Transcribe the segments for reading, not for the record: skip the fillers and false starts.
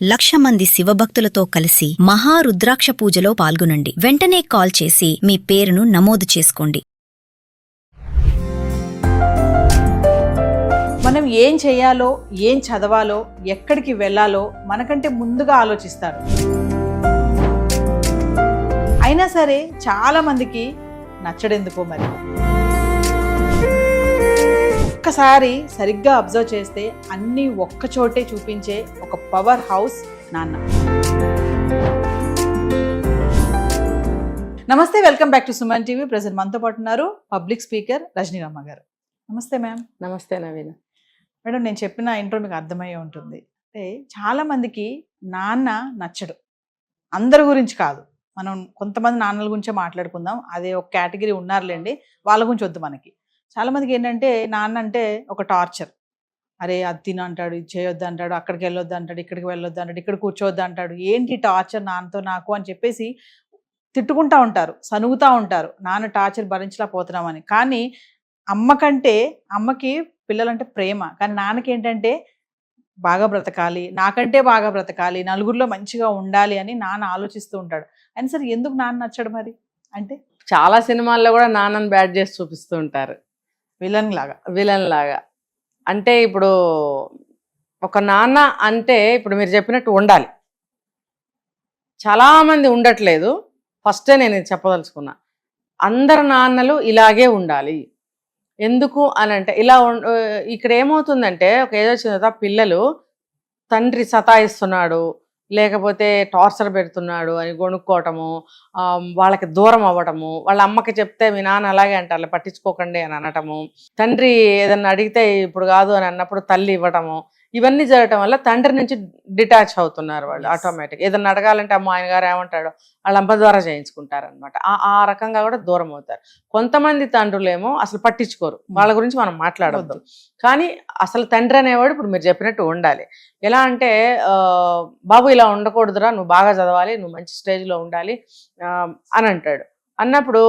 1,00,000 మంది శివభక్తులతో కలిసి మహారుద్రాక్ష పూజలో పాల్గొనండి. వెంటనే కాల్ చేసి మీ పేరును నమోదు చేసుకోండి. మనం ఏం చేయాలో, ఏం చదవాలో, ఎక్కడికి వెళ్ళాలో మనకంటే ముందుగా ఆలోచిస్తారు. అయినా సరే చాలా మందికి నచ్చడెందుకో మరి. ఒక్కసారి సరిగ్గా అబ్జర్వ్ చేస్తే అన్నీ ఒక్కచోటే చూపించే ఒక పవర్ హౌస్ నాన్న. నమస్తే, welcome back to Suman TV. Present మనతో పాటు ఉన్నారు పబ్లిక్ స్పీకర్ రజనీరమ్మ గారు. నమస్తే మ్యామ్. నమస్తే నవీన. మేడం, నేను చెప్పిన ఇంట్రో మీకు అర్థమయ్యే ఉంటుంది. అంటే చాలా మందికి నాన్న నచ్చడు. అందరి గురించి కాదు, మనం కొంతమంది నాన్నల గురించే మాట్లాడుకుందాం. అదే ఒక కేటగిరీ ఉన్నారులేండి, వాళ్ళ గురించి వద్దు మనకి. చాలా మందికి ఏంటంటే నాన్న అంటే ఒక టార్చర్. అరే అది తిన అంటాడు, ఇది చేయొద్దు అంటాడు, అక్కడికి వెళ్ళొద్దు అంటాడు, ఇక్కడికి వెళ్ళొద్దు అంటాడు, ఇక్కడ కూర్చోవద్దు అంటాడు. ఏంటి టార్చర్ నాన్నతో నాకు అని చెప్పేసి తిట్టుకుంటా ఉంటారు, సనుగుతూ ఉంటారు, నాన్న టార్చర్ భరించలేకపోతున్నామని. కానీ అమ్మకి పిల్లలంటే ప్రేమ, కానీ నాన్నకి ఏంటంటే బాగా బ్రతకాలి, నాకంటే బాగా బ్రతకాలి, నలుగురిలో మంచిగా ఉండాలి అని నాన్న ఆలోచిస్తూ ఉంటాడు. అయినా సరే ఎందుకు నాన్న నచ్చడు మరి? అంటే చాలా సినిమాల్లో కూడా నాన్నని బ్యాడ్ చేసి చూపిస్తూ ఉంటారు, విలన్ లాగా. అంటే ఇప్పుడు ఒక నాన్న అంటే ఇప్పుడు మీరు చెప్పినట్టు ఉండాలి. చాలామంది ఉండట్లేదు. ఫస్టే నేను చెప్పదలుచుకున్నా, అందరు నాన్నలు ఇలాగే ఉండాలి. ఎందుకు అని అంటే ఇక్కడ ఏమవుతుందంటే ఒక ఏజ్ వచ్చిన తర్వాత పిల్లలు తండ్రి సతాయిస్తున్నాడు, లేకపోతే టార్చర్ పెడుతున్నాడు అని గొనుక్కోవటము, వాళ్ళకి దూరం అవ్వటము, వాళ్ళ అమ్మకి చెప్తే మీ నాన్న అలాగే అంటారు పట్టించుకోకండి అని అనటము, తండ్రి ఏదన్నా అడిగితే ఇప్పుడు కాదు అని అన్నప్పుడు తల్లి ఇవ్వటము, ఇవన్నీ జరగటం వల్ల తండ్రి నుంచి డిటాచ్ అవుతున్నారు వాళ్ళు. ఆటోమేటిక్ ఏదన్నా అడగాలంటే అమ్మ ఆయన గారు ఏమంటాడో వాళ్ళ అమ్మ ద్వారా చేయించుకుంటారనమాట. ఆ రకంగా కూడా దూరం అవుతారు. కొంతమంది తండ్రులేమో అసలు పట్టించుకోరు, వాళ్ళ గురించి మనం మాట్లాడవద్దు. కానీ అసలు తండ్రి అనేవాడు ఇప్పుడు మీరు చెప్పినట్టు ఉండాలి. ఎలా అంటే బాబు ఇలా ఉండకూడదురా, నువ్వు బాగా చదవాలి, నువ్వు మంచి స్టేజ్లో ఉండాలి అని అంటాడు. అన్నప్పుడు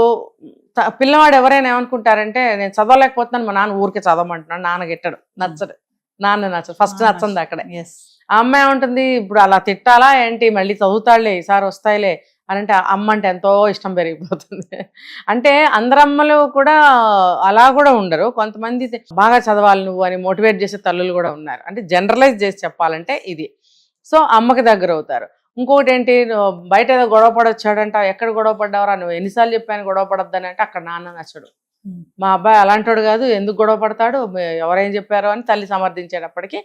పిల్లవాడు ఎవరైనా ఏమనుకుంటారంటే నేను చదవలేకపోతున్నాను, మా నాన్న ఊరికే చదవమంటున్నాడు, నాన్న గిట్టడు, నచ్చడు, నాన్న నచ్చదు, ఫస్ట్ నచ్చంది అక్కడే. ఆ అమ్మాయి ఉంటుంది ఇప్పుడు అలా తిట్టాలా ఏంటి, మళ్ళీ చదువుతాడులే, ఈసారి వస్తాయిలే అని అంటే అమ్మ అంటే ఎంతో ఇష్టం పెరిగిపోతుంది. అంటే అందరమ్మలు కూడా అలా కూడా ఉండరు, కొంతమంది బాగా చదవాలి నువ్వు అని మోటివేట్ చేసే తల్లులు కూడా ఉన్నారు. అంటే జనరలైజ్ చేసి చెప్పాలంటే ఇది. సో అమ్మకి దగ్గర అవుతారు. ఇంకొకటి ఏంటి, బయట ఏదో గొడవ పడొచ్చాడంట, ఎక్కడ గొడవ పడ్డావరా, నువ్వు ఎన్నిసార్లు చెప్పాను గొడవ పడొద్దని అంటే అక్కడ నాన్న నచ్చడు. మా అబ్బాయి అలాంటోడు కాదు, ఎందుకు గొడవ పడతాడు, ఎవరేం చెప్పారో అని తల్లి సమర్థించేటప్పటికి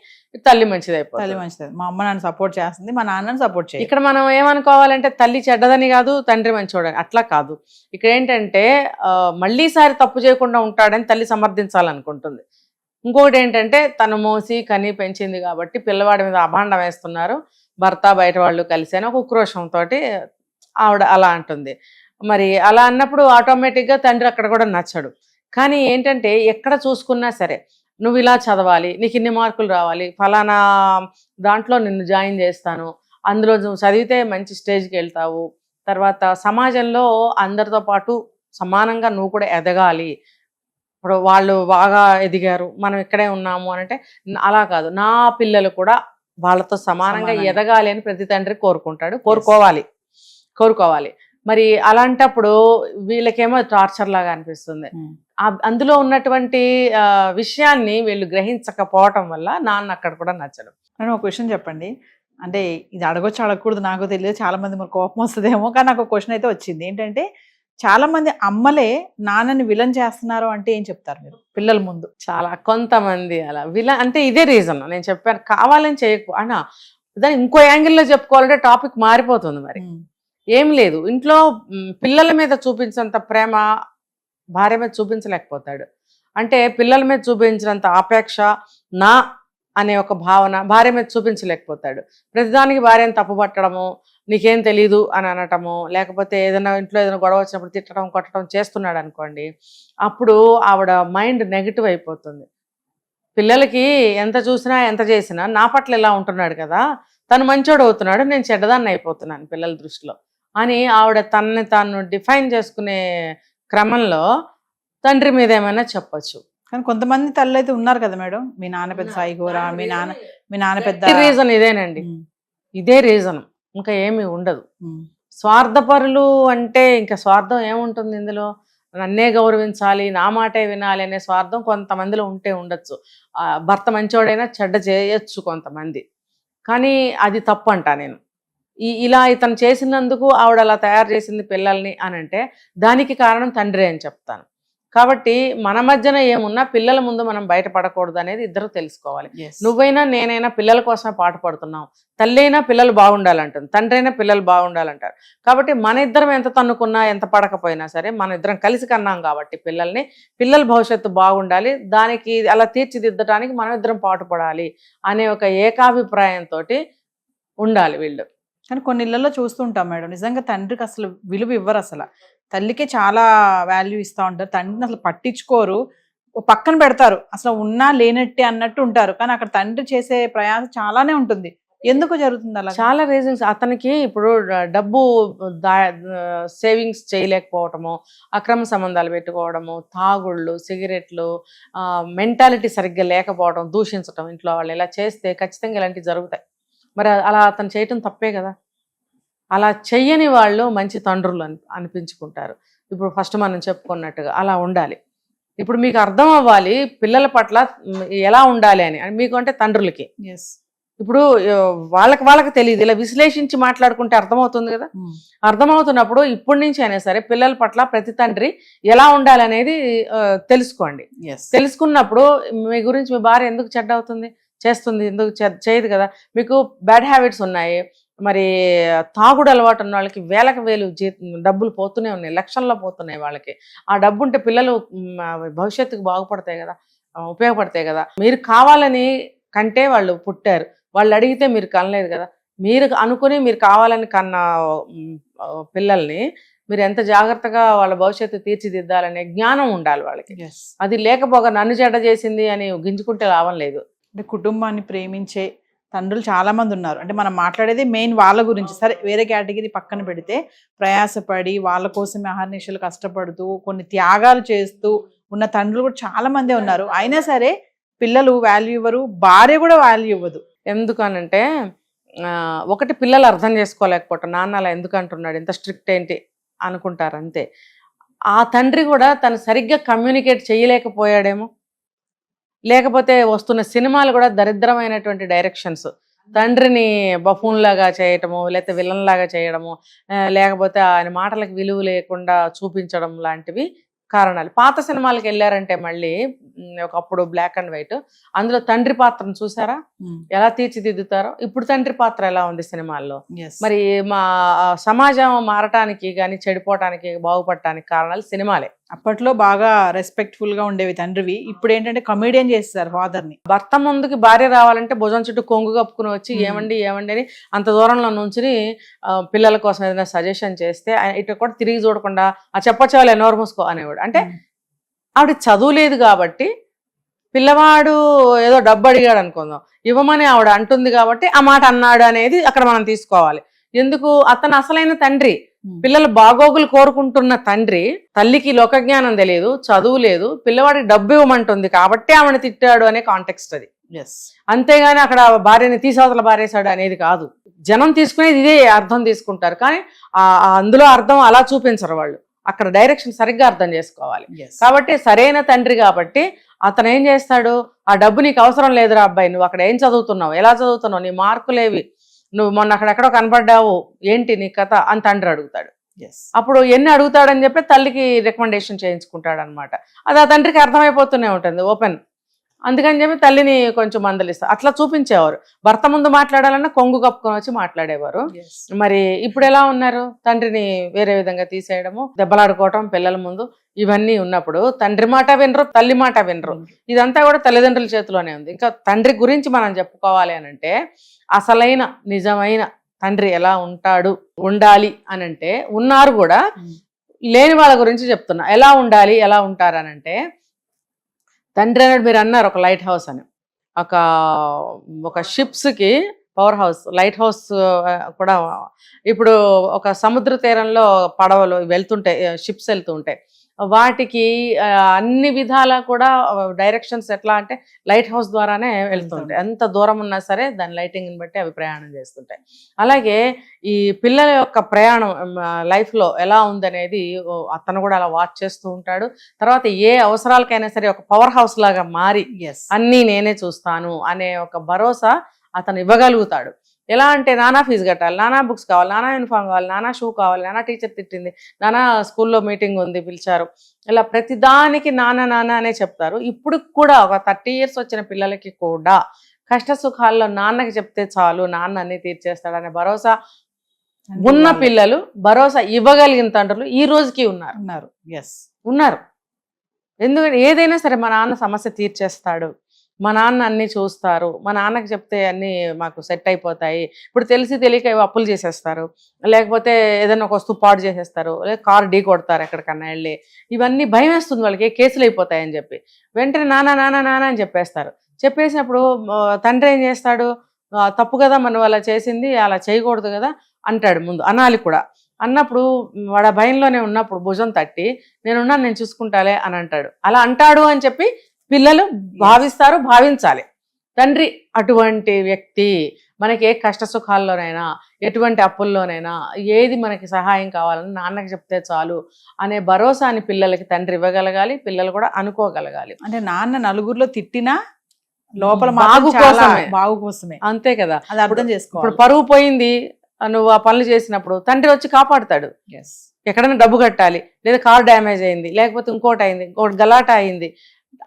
తల్లి మంచిది అయిపోతుంది. మా అమ్మ నన్ను సపోర్ట్ చేస్తుంది, మా నాన్నని సపోర్ట్ చేయాలి. ఇక్కడ మనం ఏమనుకోవాలంటే తల్లి చెడ్డదని కాదు, తండ్రి మంచోడని, అట్లా కాదు. ఇక్కడ ఏంటంటే మళ్ళీసారి తప్పు చేయకుండా ఉంటాడని తల్లి సమర్థించాలనుకుంటుంది. ఇంకొకటి ఏంటంటే తను మోసి కని పెంచింది కాబట్టి పిల్లవాడి మీద అభాండం వేస్తున్నారు భర్త బయట వాళ్ళు కలిసి అని ఒక ఉక్రోషంతో ఆవిడ అలా అంటుంది. మరి అలా అన్నప్పుడు ఆటోమేటిక్గా తండ్రి అక్కడ కూడా నచ్చడు. కానీ ఏంటంటే ఎక్కడ చూసుకున్నా సరే నువ్వు ఇలా చదవాలి, నీకు ఇన్ని మార్కులు రావాలి, ఫలానా దాంట్లో నిన్ను జాయిన్ చేస్తాను, అందులో నువ్వు చదివితే మంచి స్టేజ్కి వెళ్తావు, తర్వాత సమాజంలో అందరితో పాటు సమానంగా నువ్వు కూడా ఎదగాలి, ఇప్పుడు వాళ్ళు బాగా ఎదిగారు మనం ఇక్కడే ఉన్నాము అని అంటే అలా కాదు, నా పిల్లలు కూడా వాళ్ళతో సమానంగా ఎదగాలి అని ప్రతి తండ్రి కోరుకోవాలి. మరి అలాంటప్పుడు వీళ్ళకేమో టార్చర్ లాగా అనిపిస్తుంది. అందులో ఉన్నటువంటి విషయాన్ని వీళ్ళు గ్రహించకపోవటం వల్ల నాన్న అక్కడ కూడా నచ్చడు. అని ఒక క్వశ్చన్ చెప్పండి, అంటే ఇది అడగకూడదు నాకు తెలియదు, చాలా మంది మరి కోపం వస్తుందేమో, కానీ నాకు ఒక క్వశ్చన్ అయితే వచ్చింది. ఏంటంటే చాలా మంది అమ్మలే నాన్నని విలన్ చేస్తున్నారు అంటే ఏం చెప్తారు మీరు పిల్లల ముందు? చాలా కొంతమంది అలా విలన్ అంటే ఇదే రీజన్ నేను చెప్పాను, కావాలని చేయకు అన్నా. దాన్ని ఇంకో యాంగిల్లో చెప్పుకోవాలంటే టాపిక్ మారిపోతుంది. మరి ఏం లేదు, ఇంట్లో పిల్లల మీద చూపించినంత ప్రేమ భార్య మీద చూపించలేకపోతాడు. అంటే పిల్లల మీద చూపించినంత ఆపేక్ష నా అనే ఒక భావన భార్య మీద చూపించలేకపోతాడు. ప్రతిదానికి భార్యను తప్పుపట్టడము, నీకేం తెలీదు అని అనటము, లేకపోతే ఇంట్లో ఏదైనా గొడవ వచ్చినప్పుడు తిట్టడం కొట్టడం చేస్తున్నాడు అనుకోండి, అప్పుడు ఆవిడ మైండ్ నెగిటివ్ అయిపోతుంది. పిల్లలకి ఎంత చూసినా ఎంత చేసినా నా పట్ల ఇలా ఉంటున్నాడు కదా, తను మంచోడు అవుతున్నాడు, నేను చెడ్డదాన్ని అయిపోతున్నాను పిల్లల దృష్టిలో అని ఆవిడ తనని తాను డిఫైన్ చేసుకునే క్రమంలో తండ్రి మీద ఏమైనా చెప్పచ్చు. కానీ కొంతమంది తల్లి అయితే ఉన్నారు కదా మేడం, మీ నాన్న పెద్ద సాయిగోరా, మీ నాన్న పెద్ద రీజన్ ఇదేనండి. ఇదే రీజన్, ఇంకా ఏమీ ఉండదు. స్వార్థపరులు అంటే ఇంకా స్వార్థం ఏముంటుంది ఇందులో? నన్నే గౌరవించాలి, నా మాటే వినాలి అనే స్వార్థం కొంతమందిలో ఉండొచ్చు. భర్త మంచోడైనా చెడ్డ చేయొచ్చు కొంతమంది, కానీ అది తప్పు అంట నేను. ఇలా ఇతను చేసినందుకు ఆవిడ అలా తయారు చేసింది పిల్లల్ని అని అంటే దానికి కారణం తండ్రి అని చెప్తాను. కాబట్టి మన మధ్యన ఏమున్నా పిల్లల ముందు మనం బయటపడకూడదు అనేది ఇద్దరు తెలుసుకోవాలి. నువ్వైనా నేనైనా పిల్లల కోసమే పాటు పడుతున్నాం. తల్లి అయినా పిల్లలు బాగుండాలంటుంది, తండ్రి అయినా పిల్లలు బాగుండాలంటారు. కాబట్టి మన ఇద్దరం ఎంత తన్నుకున్నా ఎంత పడకపోయినా సరే మన ఇద్దరం కలిసి కన్నాం కాబట్టి పిల్లల భవిష్యత్తు బాగుండాలి, దానికి అలా తీర్చిదిద్దడానికి మనం ఇద్దరం పాటుపడాలి అనే ఒక ఏకాభిప్రాయంతో ఉండాలి వీళ్ళు. కానీ కొన్ని ఇళ్లలో చూస్తుంటాం మేడం, నిజంగా తండ్రికి అసలు విలువ ఇవ్వరు. అసలు తల్లికే చాలా వాల్యూ ఇస్తూ ఉంటారు, తండ్రిని అసలు పట్టించుకోరు, పక్కన పెడతారు, అసలు ఉన్నా లేనట్టే అన్నట్టు ఉంటారు. కానీ అక్కడ తండ్రి చేసే ప్రయాసం చాలానే ఉంటుంది. ఎందుకు జరుగుతుంది అలా? చాలా రీజన్స్. అతనికి ఇప్పుడు డబ్బు సేవింగ్స్ చేయలేకపోవటము, అక్రమ సంబంధాలు పెట్టుకోవడము, తాగుళ్ళు, సిగరెట్లు, మెంటాలిటీ సరిగ్గా లేకపోవడం, దూషించడం ఇంట్లో వాళ్ళు, ఇలా చేస్తే ఖచ్చితంగా ఇలాంటివి జరుగుతాయి. మరి అలా అతను చేయటం తప్పే కదా. అలా చెయ్యని వాళ్ళు మంచి తండ్రులు అనిపించుకుంటారు. ఇప్పుడు ఫస్ట్ మనం చెప్పుకున్నట్టుగా అలా ఉండాలి. ఇప్పుడు మీకు అర్థం అవ్వాలి పిల్లల పట్ల ఎలా ఉండాలి అని, మీకు అంటే తండ్రులకి. ఇప్పుడు వాళ్ళకి తెలియదు, ఇలా విశ్లేషించి మాట్లాడుకుంటే అర్థమవుతుంది కదా. అర్థమవుతున్నప్పుడు ఇప్పటి నుంచి అయినా సరే పిల్లల పట్ల ప్రతి తండ్రి ఎలా ఉండాలి అనేది తెలుసుకోండి. తెలుసుకున్నప్పుడు మీ గురించి మీ భార్య ఎందుకు చెడ్డ అవుతుంది, చేస్తుంది, ఎందుకు చేయదు కదా. మీకు బ్యాడ్ హ్యాబిట్స్ ఉన్నాయి, మరి తాగుడు అలవాటు ఉన్న వాళ్ళకి వేలకు వేలు డబ్బులు పోతూనే ఉన్నాయి, లక్షల్లో పోతున్నాయి వాళ్ళకి. ఆ డబ్బు ఉంటే పిల్లలు భవిష్యత్తుకు బాగుపడతాయి కదా, ఉపయోగపడతాయి కదా. మీరు కావాలని కంటే వాళ్ళు పుట్టారు, వాళ్ళు అడిగితే మీరు కనలేదు కదా. మీరు అనుకుని మీరు కావాలని కన్న పిల్లల్ని మీరు ఎంత జాగ్రత్తగా వాళ్ళ భవిష్యత్తు తీర్చిదిద్దాలనే జ్ఞానం ఉండాలి వాళ్ళకి. అది లేకపోగా నన్ను చెడ్డ చేసింది అని గింజుకుంటే లాభం లేదు. అంటే కుటుంబాన్ని ప్రేమించే తండ్రులు చాలా మంది ఉన్నారు. అంటే మనం మాట్లాడేది మెయిన్ వాళ్ళ గురించి. సరే వేరే కేటగిరీ పక్కన పెడితే ప్రయాసపడి వాళ్ళ కోసమే అహర్నిశలు కష్టపడుతూ కొన్ని త్యాగాలు చేస్తూ ఉన్న తండ్రులు కూడా చాలా మందే ఉన్నారు. అయినా సరే పిల్లలు వాల్యూ ఇవ్వరు, భార్య కూడా వాల్యూ ఇవ్వదు. ఎందుకనంటే ఒకటి పిల్లలు అర్థం చేసుకోలేకపోవటం, నాన్న అలా ఎందుకు అంటున్నాడు, ఎంత స్ట్రిక్ట్ ఏంటి అనుకుంటారు అంతే. ఆ తండ్రి కూడా తను సరిగ్గా కమ్యూనికేట్ చేయలేకపోయాడేమో, లేకపోతే వస్తున్న సినిమాలు కూడా దరిద్రమైనటువంటి డైరెక్షన్స్, తండ్రిని బఫూన్ లాగా చేయటము, లేకపోతే విలన్ లాగా చేయడము, లేకపోతే ఆయన మాటలకు విలువ లేకుండా చూపించడం లాంటివి కారణాలు. పాత సినిమాలకు వెళ్ళారంటే మళ్ళీ ఒకప్పుడు బ్లాక్ అండ్ వైట్, అందులో తండ్రి పాత్రను చూసారా ఎలా తీర్చిదిద్దుతారో. ఇప్పుడు తండ్రి పాత్ర ఎలా ఉంది సినిమాల్లో. మరి మా సమాజం మారటానికి కానీ చెడిపోవటానికి బాగుపడటానికి కారణాలు సినిమాలే. అప్పట్లో బాగా రెస్పెక్ట్ఫుల్ గా ఉండేవి తండ్రివి, ఇప్పుడు ఏంటంటే కమెడియన్ చేస్తారు ఫాదర్ ని. భర్త ముందుకి భార్య రావాలంటే భుజం చుట్టూ కొంగు కప్పుకుని వచ్చి ఏమండి అని అంత దూరంలో నుంచి పిల్లల కోసం ఏదైనా సజెషన్ చేస్తే ఇటు కూడా తిరిగి చూడకుండా ఆ చెప్పొచ్చే వాళ్ళు ఎన్నోరు మూసుకో అనేవాడు. అంటే ఆవిడ చదువు లేదు కాబట్టి, పిల్లవాడు ఏదో డబ్బు అడిగాడు అనుకుందాం, ఇవ్వమని ఆవిడ అంటుంది కాబట్టి ఆ మాట అన్నాడు అనేది అక్కడ మనం తీసుకోవాలి. ఎందుకు? అతను అసలైన తండ్రి, పిల్లల బాగోగులు కోరుకుంటున్న తండ్రి. తల్లికి లోకజ్ఞానం తెలియదు, చదువు లేదు, పిల్లవాడికి డబ్బు ఇవ్వమంటుంది కాబట్టి ఆమెను తిట్టాడు అనే కాంటెక్స్ట్ అది. అంతేగాని అక్కడ భార్యని తీసవతల భార్యేశాడు అనేది కాదు. జనం తీసుకునేది ఇదే అర్థం తీసుకుంటారు, కానీ అందులో అర్థం అలా చూపించరు వాళ్ళు. అక్కడ డైరెక్షన్ సరిగ్గా అర్థం చేసుకోవాలి. కాబట్టి సరైన తండ్రి కాబట్టి అతను ఏం చేస్తాడు, ఆ డబ్బు నీకు అవసరం లేదురా అబ్బాయి, నువ్వు అక్కడ ఏం చదువుతున్నావు, ఎలా చదువుతున్నావు, నీ మార్కులేవి, నువ్వు మొన్న అక్కడెక్కడో కనపడ్డావు, ఏంటి నీ కథ అని తండ్రి అడుగుతాడు. అప్పుడు ఎన్ని అడుగుతాడని చెప్పి తల్లికి రికమెండేషన్ చేయించుకుంటాడు అనమాట. అది ఆ తండ్రికి అర్థమైపోతూనే ఉంటుంది ఓపెన్. అందుకని చెప్పి తల్లిని కొంచెం మందలిస్తారు. అట్లా చూపించేవారు. భర్త ముందు మాట్లాడాలన్నా కొంగు కప్పుకొని వచ్చి మాట్లాడేవారు. మరి ఇప్పుడు ఎలా ఉన్నారు, తండ్రిని వేరే విధంగా తీసేయడము, దెబ్బలాడుకోవటం పిల్లల ముందు, ఇవన్నీ ఉన్నప్పుడు తండ్రి మాట వినరు, తల్లి మాట వినరు. ఇదంతా కూడా తల్లిదండ్రుల చేతిలోనే ఉంది. ఇంకా తండ్రి గురించి మనం చెప్పుకోవాలి అనంటే అసలైన నిజమైన తండ్రి ఎలా ఉండాలి అనంటే, ఉన్నారు కూడా, లేని వాళ్ళ గురించి చెప్తున్నా. ఎలా ఉండాలి, ఎలా ఉంటారనంటే, తండ్రి అన్నాడు, మీరు అన్నారు ఒక లైట్ హౌస్ అని, ఒక షిప్స్కి పవర్ హౌస్, లైట్ హౌస్ కూడా. ఇప్పుడు ఒక సముద్ర తీరంలో పడవలు వెళ్తుంటాయి, షిప్స్ వెళ్తూ ఉంటాయి. వాటికి అన్ని విధాలా కూడా డైరెక్షన్స్ ఎట్లా అంటే లైట్ హౌస్ ద్వారానే వెళ్తుంటాయి. ఎంత దూరం ఉన్నా సరే దాని లైటింగ్ని బట్టి అవి ప్రయాణం చేస్తుంటాయి. అలాగే ఈ పిల్లల యొక్క ప్రయాణం లైఫ్లో ఎలా ఉందనేది అతను కూడా అలా వాచ్ చేస్తూ ఉంటాడు. తర్వాత ఏ అవసరాలకైనా సరే ఒక పవర్ హౌస్ లాగా మారి అన్నీ నేనే చూస్తాను అనే ఒక భరోసా అతను ఇవ్వగలుగుతాడు. ఎలా అంటే నానా ఫీజు కట్టాలి, నానా బుక్స్ కావాలి, నానా యూనిఫామ్ కావాలి, నానా షూ కావాలి, నానా టీచర్ తిట్టింది, నానా స్కూల్లో మీటింగ్ ఉంది పిలిచారు, ఇలా ప్రతిదానికి నాన్న నాన్న అనే చెప్తారు. ఇప్పుడు కూడా ఒక 30 years వచ్చిన పిల్లలకి కూడా కష్ట సుఖాల్లో నాన్నకి చెప్తే చాలు, నాన్న అన్ని తీర్చేస్తాడనే భరోసా ఉన్న పిల్లలు, భరోసా ఇవ్వగలిగిన తండ్రులు ఈ రోజుకి ఉన్నారు. ఎందుకంటే ఏదైనా సరే మా నాన్న సమస్య తీర్చేస్తాడు, మా నాన్న అన్ని చూస్తారు, మా నాన్నకి చెప్తే అన్నీ మాకు సెట్ అయిపోతాయి. ఇప్పుడు తెలిసి తెలియక అప్పులు చేసేస్తారు, లేకపోతే ఏదైనా ఒక వస్తువు పాడు చేసేస్తారు, లేదా కారు ఢీ కొడతారు ఎక్కడికన్నా వెళ్ళి. ఇవన్నీ భయం వేస్తుంది వాళ్ళకి, కేసులు అయిపోతాయని చెప్పి వెంటనే నాన్న నాన్న నాన్న అని చెప్పేస్తారు. చెప్పేసినప్పుడు తండ్రి ఏం చేస్తాడు, తప్పు కదా మనం అలా చేసింది, అలా చేయకూడదు కదా అంటాడు. ముందు అనాలి కూడా. అన్నప్పుడు వాడు భయంలోనే ఉన్నప్పుడు భుజం తట్టి నేనున్నాను, నేను చూసుకుంటాలే అని అంటాడు. అలా అంటాడు అని చెప్పి పిల్లలు భావిస్తారు, భావించాలి. తండ్రి అటువంటి వ్యక్తి. మనకి ఏ కష్ట సుఖాల్లోనైనా, ఎటువంటి అప్పుల్లోనైనా, ఏది మనకి సహాయం కావాలని నాన్నకి చెప్తే చాలు అనే భరోసాని పిల్లలకి తండ్రి ఇవ్వగలగాలి, పిల్లలు కూడా అనుకోగలగాలి. అంటే నాన్న నలుగురిలో తిట్టినా లోపల బాగు కోసమే, అంతే కదా, అది అర్థం చేసుకో. ఇప్పుడు పరువు పోయింది, నువ్వు ఆ పనులు చేసినప్పుడు తండ్రి వచ్చి కాపాడుతాడు. ఎక్కడైనా డబ్బు కట్టాలి, లేదా కార్ డ్యామేజ్ అయింది, లేకపోతే ఇంకోటి అయింది, ఇంకోటి గలాట అయింది,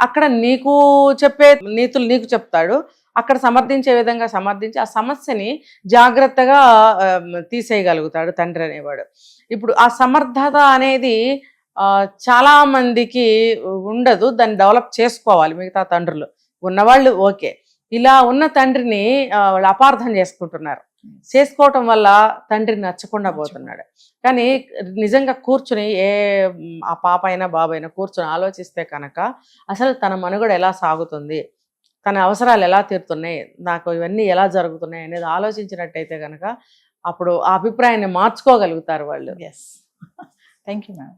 అక్కడ నీకు చెప్పే నీతులు నీకు చెప్తాడు. అక్కడ సమర్థించే విధంగా సమర్థించి ఆ సమస్యని జాగ్రత్తగా తీసేయగలుగుతాడు తండ్రి అనేవాడు. ఇప్పుడు ఆ సమర్థత అనేది చాలా మందికి ఉండదు, దాన్ని డెవలప్ చేసుకోవాలి మిగతా తండ్రులు. ఉన్నవాళ్ళు ఓకే, ఇలా ఉన్న తండ్రిని వాళ్ళు అపార్థం చేసుకోవటం వల్ల తండ్రి నచ్చకుండా పోతున్నాడు. కానీ నిజంగా కూర్చుని ఆ పాప అయినా బాబు అయినా కూర్చుని ఆలోచిస్తే కనుక అసలు తన మనుగడ ఎలా సాగుతుంది, తన అవసరాలు ఎలా తీరుతున్నాయి, నాకు ఇవన్నీ ఎలా జరుగుతున్నాయి అనేది ఆలోచించినట్టయితే కనుక అప్పుడు ఆ అభిప్రాయాన్ని మార్చుకోగలుగుతారు వాళ్ళు. Thank you madam.